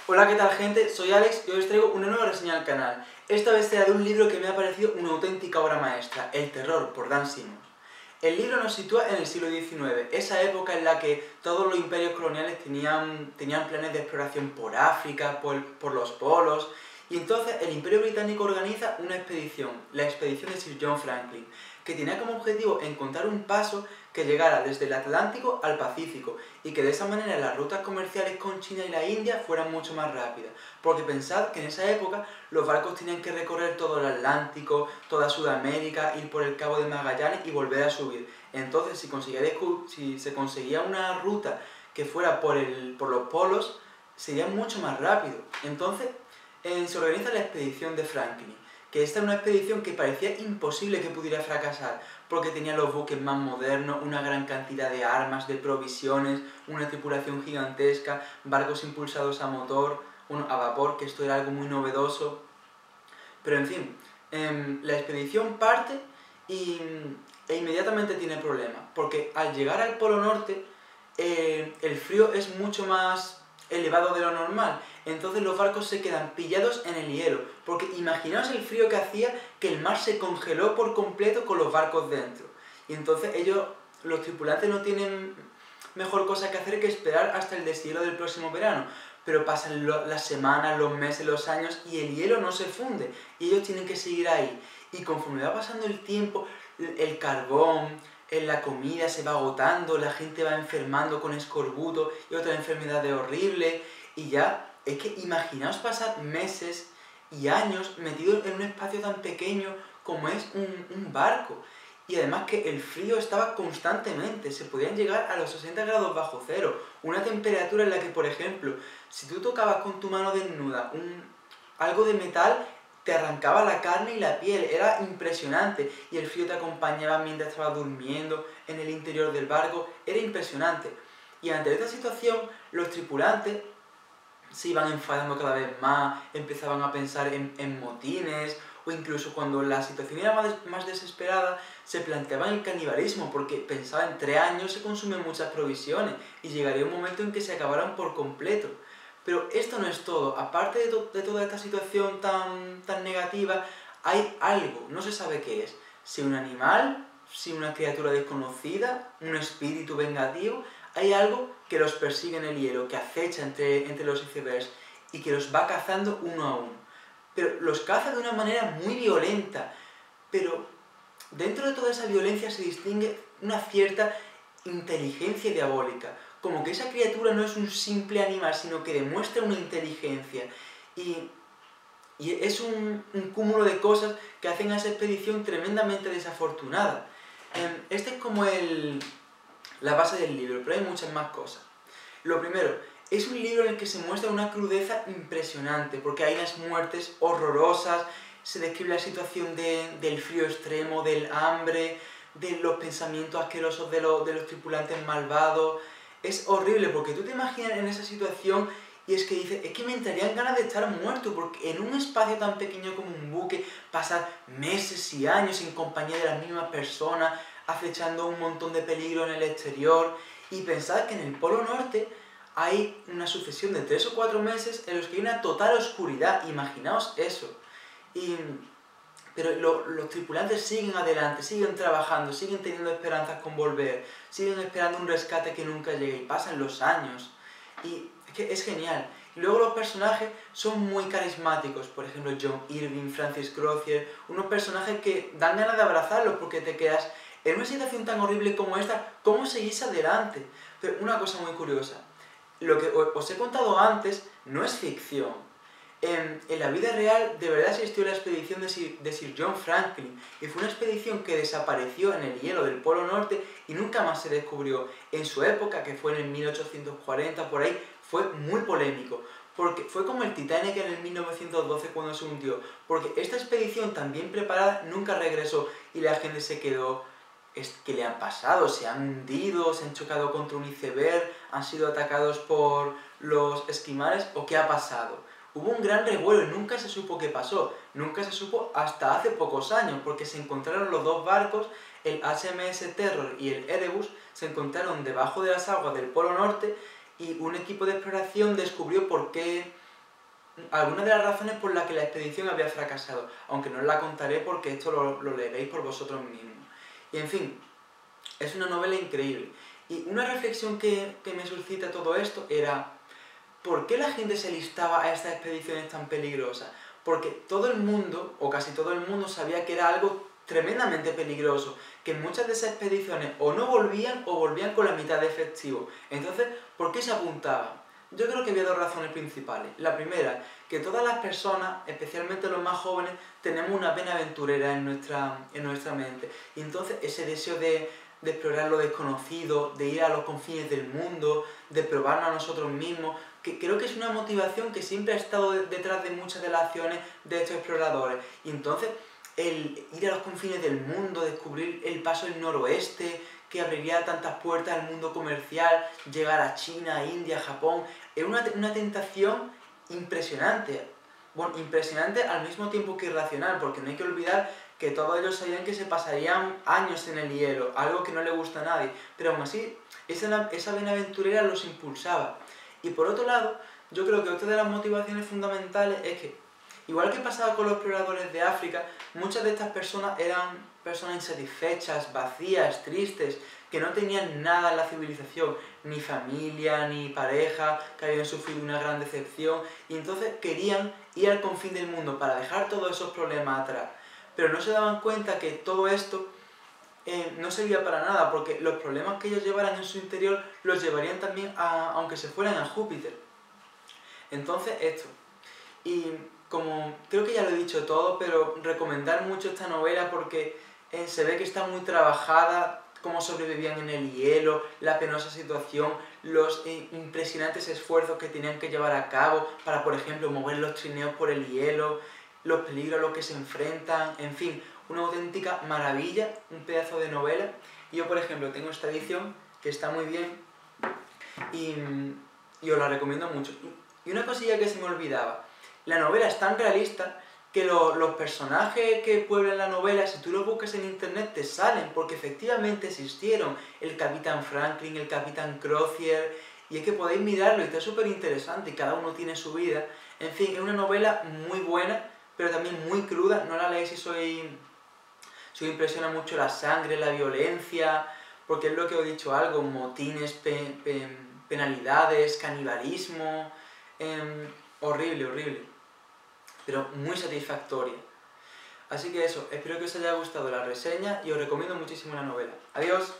Hola, ¿qué tal, gente? Soy Alex y hoy os traigo una nueva reseña al canal. Esta vez será de un libro que me ha parecido una auténtica obra maestra, El terror, por Dan Simmons. El libro nos sitúa en el siglo XIX, esa época en la que todos los imperios coloniales tenían planes de exploración por África, por los polos, y entonces el Imperio Británico organiza una expedición, la expedición de Sir John Franklin, que tenía como objetivo encontrar un paso que llegara desde el Atlántico al Pacífico y que de esa manera las rutas comerciales con China y la India fueran mucho más rápidas. Porque pensad que en esa época los barcos tenían que recorrer todo el Atlántico, toda Sudamérica, ir por el Cabo de Magallanes y volver a subir. Entonces, si se conseguía una ruta que fuera por los polos, sería mucho más rápido. Entonces, se organiza la expedición de Franklin, que esta era una expedición que parecía imposible que pudiera fracasar, porque tenía los buques más modernos, una gran cantidad de armas, de provisiones, una tripulación gigantesca, barcos impulsados a motor, a vapor, que esto era algo muy novedoso. Pero en fin, la expedición parte e inmediatamente tiene problemas, porque al llegar al Polo Norte, el frío es mucho más elevado de lo normal, entonces los barcos se quedan pillados en el hielo, porque imaginaos el frío que hacía, que el mar se congeló por completo con los barcos dentro, y entonces los tripulantes no tienen mejor cosa que hacer que esperar hasta el deshielo del próximo verano, pero pasan las semanas, los meses, los años, y el hielo no se funde, y ellos tienen que seguir ahí, y conforme va pasando el tiempo, el carbón, la comida se va agotando, la gente va enfermando con escorbuto y otras enfermedades horribles, y ya, es que imaginaos pasar meses y años metidos en un espacio tan pequeño como es un barco, y además que el frío estaba constantemente, se podían llegar a los 60 grados bajo cero, una temperatura en la que, por ejemplo, si tú tocabas con tu mano desnuda algo de metal, te arrancaba la carne y la piel, era impresionante, y el frío te acompañaba mientras estabas durmiendo en el interior del barco, era impresionante. Y ante esta situación, los tripulantes se iban enfadando cada vez más, empezaban a pensar en motines, o incluso cuando la situación era más desesperada, se planteaban el canibalismo, porque pensaban, en 3 años se consumen muchas provisiones, y llegaría un momento en que se acabaran por completo. Pero esto no es todo, aparte de toda esta situación tan negativa, hay algo, no se sabe qué es, si un animal, si una criatura desconocida, un espíritu vengativo, hay algo que los persigue en el hielo, que acecha entre los icebergs y que los va cazando uno a uno. Pero los caza de una manera muy violenta, pero dentro de toda esa violencia se distingue una cierta inteligencia diabólica, como que esa criatura no es un simple animal, sino que demuestra una inteligencia, y es un cúmulo de cosas que hacen a esa expedición tremendamente desafortunada. Este es como la base del libro, pero hay muchas más cosas. Lo primero, es un libro en el que se muestra una crudeza impresionante, porque hay unas muertes horrorosas, se describe la situación del frío extremo, del hambre, de los pensamientos asquerosos de los tripulantes malvados. Es horrible, porque tú te imaginas en esa situación y es que dices, es que me entrarían ganas de estar muerto, porque en un espacio tan pequeño como un buque, pasar meses y años en compañía de las mismas personas, acechando un montón de peligro en el exterior, y pensad que en el Polo Norte hay una sucesión de 3 o 4 meses en los que hay una total oscuridad, imaginaos eso. Pero los tripulantes siguen adelante, siguen trabajando, siguen teniendo esperanzas con volver, siguen esperando un rescate que nunca llegue, y pasan los años, y es que es genial. Y luego los personajes son muy carismáticos, por ejemplo John Irving, Francis Crozier, unos personajes que dan ganas de abrazarlos porque te quedas en una situación tan horrible como esta, ¿cómo seguís adelante? Pero una cosa muy curiosa, lo que os he contado antes no es ficción. En la vida real de verdad existió la expedición de Sir John Franklin, y fue una expedición que desapareció en el hielo del Polo Norte y nunca más se descubrió. En su época, que fue en el 1840 por ahí, fue muy polémico, porque fue como el Titanic en el 1912 cuando se hundió, porque esta expedición tan bien preparada nunca regresó y la gente se quedó, ¿qué le han pasado? ¿Se han hundido? ¿Se han chocado contra un iceberg? ¿Han sido atacados por los esquimales? ¿O qué ha pasado? Hubo un gran revuelo y nunca se supo qué pasó. Nunca se supo hasta hace pocos años, porque se encontraron los dos barcos, el HMS Terror y el Erebus, se encontraron debajo de las aguas del Polo Norte, y un equipo de exploración descubrió por qué algunas de las razones por las que la expedición había fracasado, aunque no os la contaré porque esto lo leeréis por vosotros mismos. Y en fin, es una novela increíble. Y una reflexión que me suscita todo esto era: ¿por qué la gente se listaba a estas expediciones tan peligrosas? Porque todo el mundo, o casi todo el mundo, sabía que era algo tremendamente peligroso, que en muchas de esas expediciones o no volvían o volvían con la mitad de efectivo. Entonces, ¿por qué se apuntaban? Yo creo que había dos razones principales. La primera, que todas las personas, especialmente los más jóvenes, tenemos una vena aventurera en nuestra mente. Y entonces ese deseo de explorar lo desconocido, de ir a los confines del mundo, de probarnos a nosotros mismos, que creo que es una motivación que siempre ha estado detrás de muchas de las acciones de estos exploradores. Y entonces, el ir a los confines del mundo, descubrir el paso del noroeste, que abriría tantas puertas al mundo comercial, llegar a China, India, Japón, es una tentación impresionante. Bueno, impresionante al mismo tiempo que irracional, porque no hay que olvidar que todos ellos sabían que se pasarían años en el hielo, algo que no le gusta a nadie, pero aún así, esa vena aventurera los impulsaba. Y por otro lado, yo creo que otra de las motivaciones fundamentales es que, igual que pasaba con los exploradores de África, muchas de estas personas eran personas insatisfechas, vacías, tristes, que no tenían nada en la civilización, ni familia, ni pareja, que habían sufrido una gran decepción, y entonces querían ir al confín del mundo para dejar todos esos problemas atrás. Pero no se daban cuenta que todo esto no servía para nada, porque los problemas que ellos llevaran en su interior los llevarían también aunque se fueran a Júpiter. Entonces esto. Y como creo que ya lo he dicho todo, pero recomendar mucho esta novela porque se ve que está muy trabajada, cómo sobrevivían en el hielo, la penosa situación, los impresionantes esfuerzos que tenían que llevar a cabo para, por ejemplo, mover los trineos por el hielo, los peligros a los que se enfrentan, en fin, una auténtica maravilla, un pedazo de novela. Y yo, por ejemplo, tengo esta edición que está muy bien y os la recomiendo mucho. Y una cosilla que se me olvidaba: la novela es tan realista que los personajes que pueblan la novela, si tú los buscas en internet, te salen, porque efectivamente existieron. El Capitán Franklin, el Capitán Crozier, y es que podéis mirarlo y está súper interesante, y cada uno tiene su vida. En fin, es una novela muy buena, pero también muy cruda. No la leéis si os impresiona mucho la sangre, la violencia, porque es lo que os he dicho, algo, motines, penalidades, canibalismo, horrible, horrible, pero muy satisfactoria. Así que eso, espero que os haya gustado la reseña y os recomiendo muchísimo la novela. ¡Adiós!